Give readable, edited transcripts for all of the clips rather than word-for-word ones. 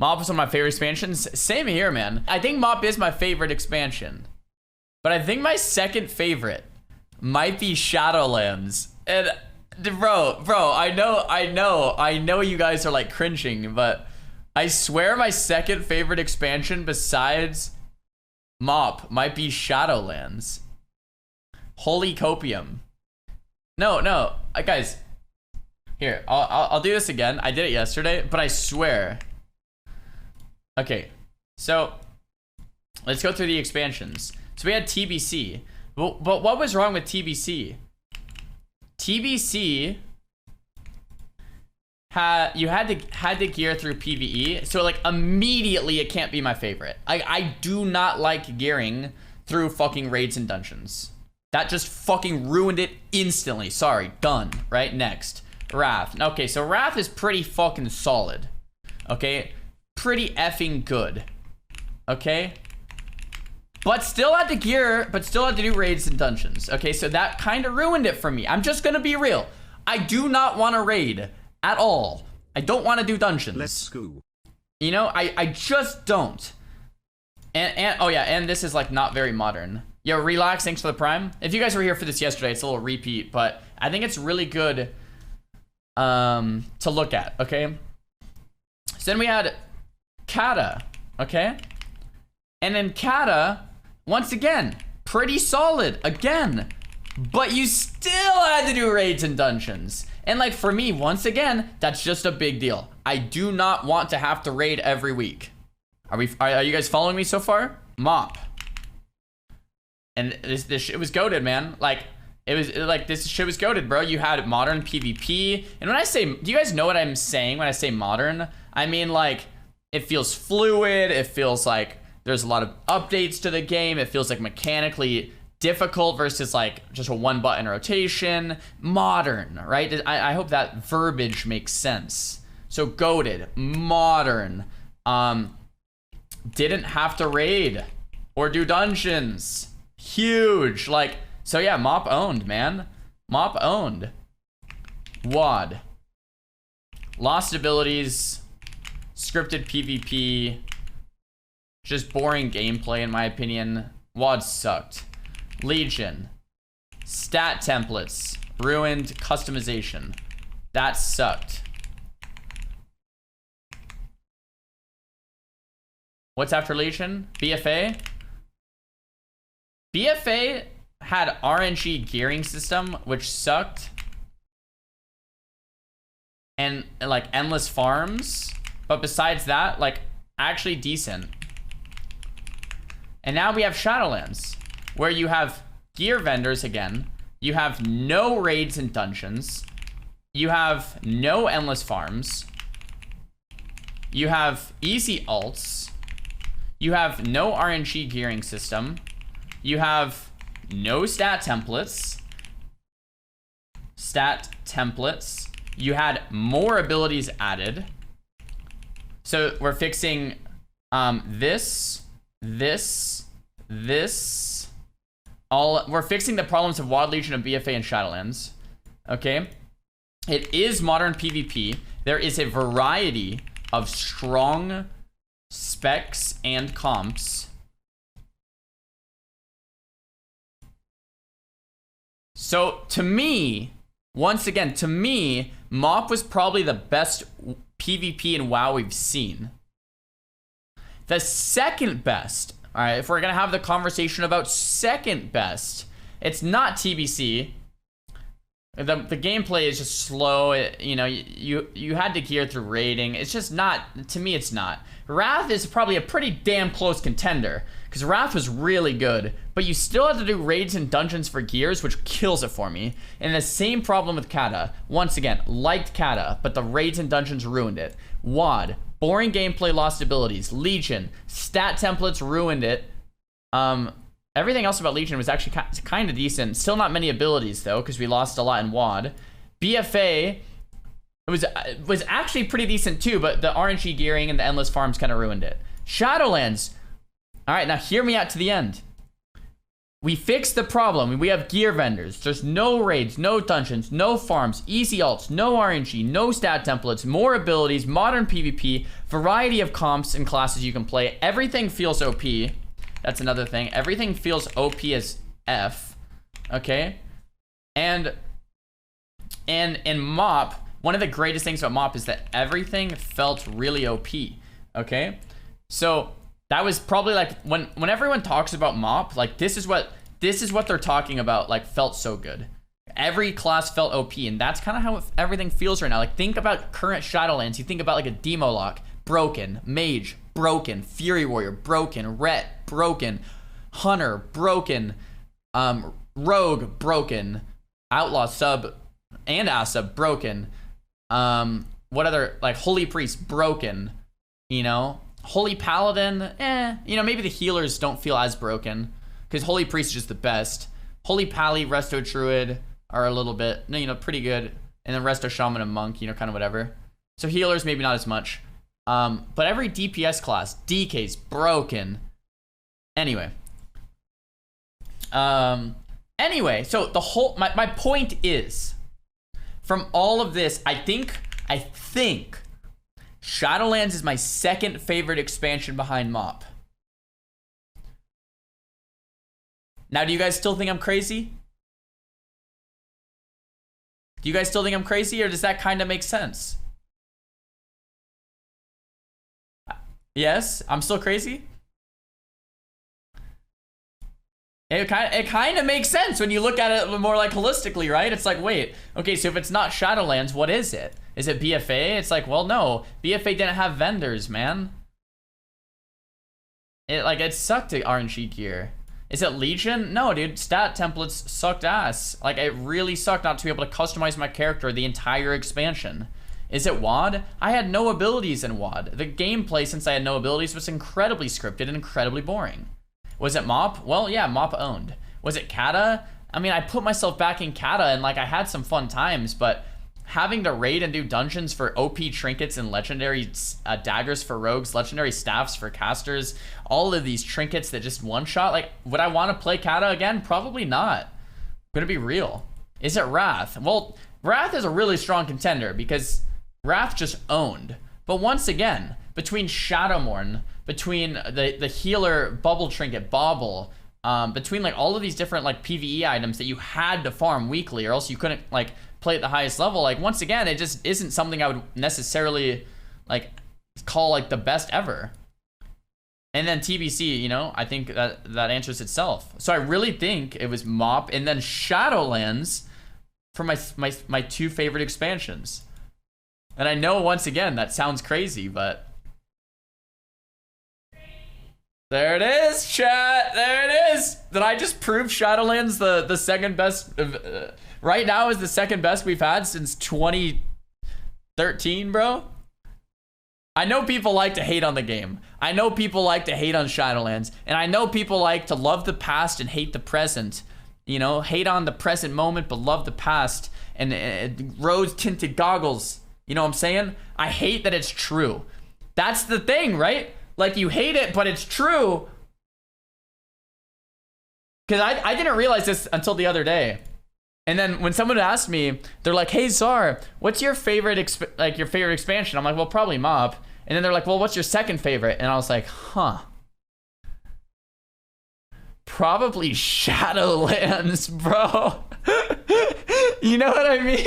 Mop is one of my favorite expansions. Same here, man. I think Mop is my favorite expansion. But I think my second favorite might be Shadowlands. And bro, I know you guys are like cringing, but I swear my second favorite expansion besides Mop might be Shadowlands. Holy copium. No, guys. Here, I'll do this again. I did it yesterday, but I swear. Okay, so let's go through the expansions. So we had TBC, but what was wrong with TBC? TBC you had to gear through PvE, so like immediately it can't be my favorite. I do not like gearing through fucking raids and dungeons. That just fucking ruined it instantly. Sorry, done. Right, next. Wrath. Okay, so Wrath is pretty fucking solid. Okay, pretty effing good. Okay, but still had to gear, but still had to do raids and dungeons. Okay, so that kind of ruined it for me. I'm just gonna be real. I do not want to raid at all. I don't want to do dungeons. Let's go. You know, I just don't. And oh yeah, and this is like not very modern. Yo, Relax, thanks for the prime. If you guys were here for this yesterday, it's a little repeat, but I think it's really good to look at, okay? So then we had Kata, okay? And then Kata, once again, pretty solid, again. But you still had to do raids and dungeons. And like for me, once again, that's just a big deal. I do not want to have to raid every week. Are you guys following me so far? Mop. And this shit was goated, man. Like, this shit was goated, bro. You had modern PvP. And when I say, do you guys know what I'm saying when I say modern? I mean, like, it feels fluid. It feels like there's a lot of updates to the game. It feels like mechanically difficult versus like just a one button rotation. Modern, right? I hope that verbiage makes sense. So goated, modern, didn't have to raid or do dungeons. Huge. Like, so yeah, Mop owned, man. Mop owned. WoD. Lost abilities, scripted PvP, just boring gameplay in my opinion. WoD sucked. Legion. Stat templates. Ruined customization. That sucked. What's after Legion? BFA? BFA had RNG gearing system, which sucked. And like endless farms. But besides that, like actually decent. And now we have Shadowlands, where you have gear vendors again. You have no raids and dungeons. You have no endless farms. You have easy alts. You have no RNG gearing system. You have no stat templates. You had more abilities added. So we're fixing this. We're fixing the problems of WoD, Legion, and BFA and Shadowlands. Okay. It is modern PvP. There is a variety of strong specs and comps. So to me, once again, to me, Mop was probably the best PvP in WoW we've seen. The second best, all right, if we're gonna have the conversation about second best, it's not TBC. The gameplay is just slow. You know, you had to gear through raiding. It's just not, to me, it's not. Wrath is probably a pretty damn close contender, because Wrath was really good, but you still had to do raids and dungeons for gears, which kills it for me. And the same problem with Kata. Once again, liked Kata, but the raids and dungeons ruined it. WoD, boring gameplay, lost abilities. Legion, stat templates ruined it. Everything else about Legion was actually kind of decent. Still not many abilities though, because we lost a lot in WoD. BFA, it was actually pretty decent too, but the RNG gearing and the endless farms kind of ruined it. Shadowlands. All right, now hear me out to the end. We fixed the problem. We have gear vendors. There's no raids, no dungeons, no farms, easy alts, no RNG, no stat templates, more abilities, modern PvP, variety of comps and classes you can play. Everything feels OP. That's another thing. Everything feels OP as F. Okay? And in MoP, one of the greatest things about MoP is that everything felt really OP. Okay? So that was probably like when everyone talks about MoP, like this is what they're talking about, like felt so good. Every class felt OP, and that's kind of how everything feels right now. Like think about current Shadowlands. You think about like a Demo Lock, broken, Mage, broken, Fury Warrior, broken, Ret, broken, Hunter, broken, Rogue, broken, Outlaw sub and Asa, broken. What other, like Holy Priest, broken, you know? Holy Paladin, you know, maybe the healers don't feel as broken because Holy Priest is just the best. Holy Pally, Resto Druid are a little bit, you know, pretty good. And then Resto Shaman and Monk, you know, kind of whatever. So healers, maybe not as much. But every DPS class, DK's broken. Anyway. Anyway, so the whole, my point is, from all of this, I think Shadowlands is my second favorite expansion behind MoP. Now, do you guys still think I'm crazy? Do you guys still think I'm crazy, or does that kind of make sense? Yes, I'm still crazy? It kind of makes sense when you look at it more like holistically, right? It's like, wait, okay, so if it's not Shadowlands, what is it? Is it BFA? It's like, well, no. BFA didn't have vendors, man. It sucked to RNG gear. Is it Legion? No, dude. Stat templates sucked ass. Like, it really sucked not to be able to customize my character the entire expansion. Is it WoD? I had no abilities in WoD. The gameplay, since I had no abilities, was incredibly scripted and incredibly boring. Was it MoP? Well, yeah, MoP owned. Was it Kata? I mean, I put myself back in Kata and like I had some fun times, but having to raid and do dungeons for OP trinkets and legendary daggers for rogues, legendary staffs for casters, all of these trinkets that just one shot, like would I want to play Kata again? Probably not. I'm gonna be real. Is it Wrath? Well, Wrath is a really strong contender because Wrath just owned. But once again, between Shadowmourne, between the healer bubble trinket Bauble, between like all of these different like PvE items that you had to farm weekly or else you couldn't like play at the highest level, like once again it just isn't something I would necessarily like call like the best ever. And then TBC, you know, I think that answers itself. So I really think it was MoP and then Shadowlands for my two favorite expansions. And I know once again that sounds crazy, but there it is, chat. There it is. Did I just prove Shadowlands the second best? Right now is the second best we've had since 2013, bro. I know people like to hate on the game. I know people like to hate on Shadowlands. And I know people like to love the past and hate the present. You know, hate on the present moment, but love the past. And rose-tinted goggles. You know what I'm saying? I hate that it's true. That's the thing, right? Like, you hate it, but it's true. Because I didn't realize this until the other day. And then when someone asked me, they're like, hey, Czar, what's your favorite expansion? I'm like, well, probably MoP. And then they're like, well, what's your second favorite? And I was like, huh. Probably Shadowlands, bro. You know what I mean?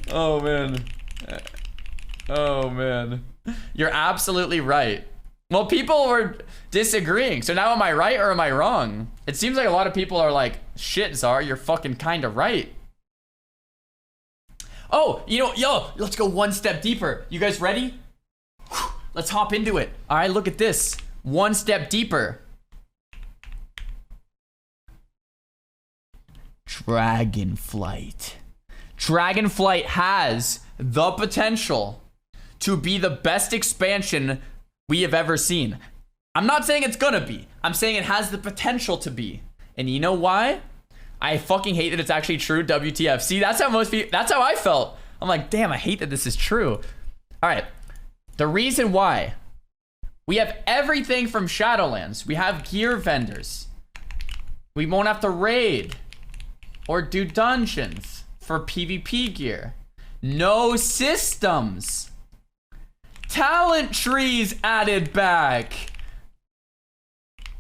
Oh, man. Oh, man. You're absolutely right. Well, people were disagreeing. So now am I right or am I wrong? It seems like a lot of people are like, shit, Czar, you're fucking kind of right. Oh, you know, yo, let's go one step deeper. You guys ready? Let's hop into it. All right, look at this. One step deeper. Dragonflight. Dragonflight has the potential to be the best expansion we have ever seen. I'm not saying it's gonna be. I'm saying it has the potential to be. And you know why? I fucking hate that it's actually true, WTF. See, that's how most people, that's how I felt. I'm like, damn, I hate that this is true. All right, the reason why. We have everything from Shadowlands. We have gear vendors. We won't have to raid or do dungeons for PvP gear. No systems. Talent trees added back.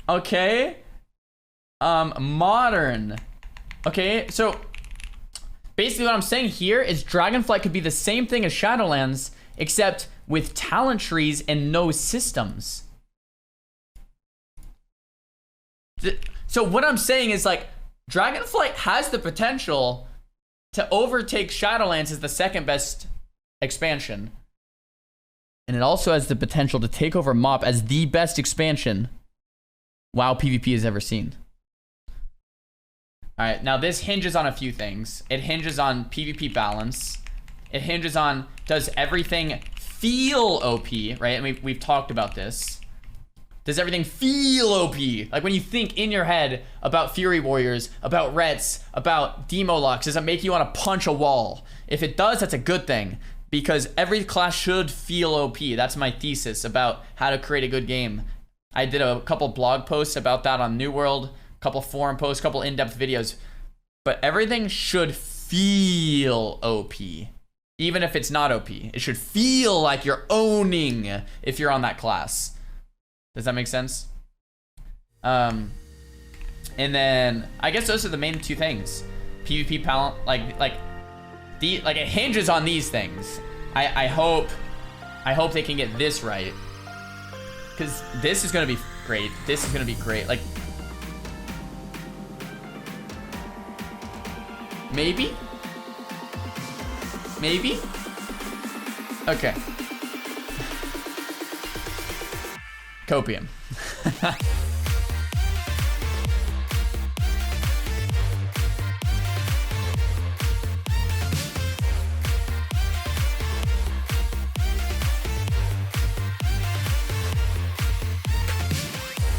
Okay. Modern. Okay, so basically what I'm saying here is Dragonflight could be the same thing as Shadowlands, except with talent trees and no systems. So what I'm saying is, like, Dragonflight has the potential to overtake Shadowlands as the second best expansion. And it also has the potential to take over MoP as the best expansion WoW PvP has ever seen. All right, now this hinges on a few things. It hinges on PvP balance. It hinges on, does everything feel OP, right? And we've talked about this. Does everything feel OP? Like when you think in your head about Fury Warriors, about Rets, about Demo Locks, does it make you want to punch a wall? If it does, that's a good thing, because every class should feel OP. That's my thesis about how to create a good game. I did a couple blog posts about that on New World, a couple forum posts, a couple in-depth videos. But everything should feel OP. Even if it's not OP. It should feel like you're owning if you're on that class. Does that make sense? And then I guess those are the main two things. PvP balance, like it hinges on these things. I hope they can get this right, because this is gonna be great. This is gonna be great. Like, maybe. Okay. Copium.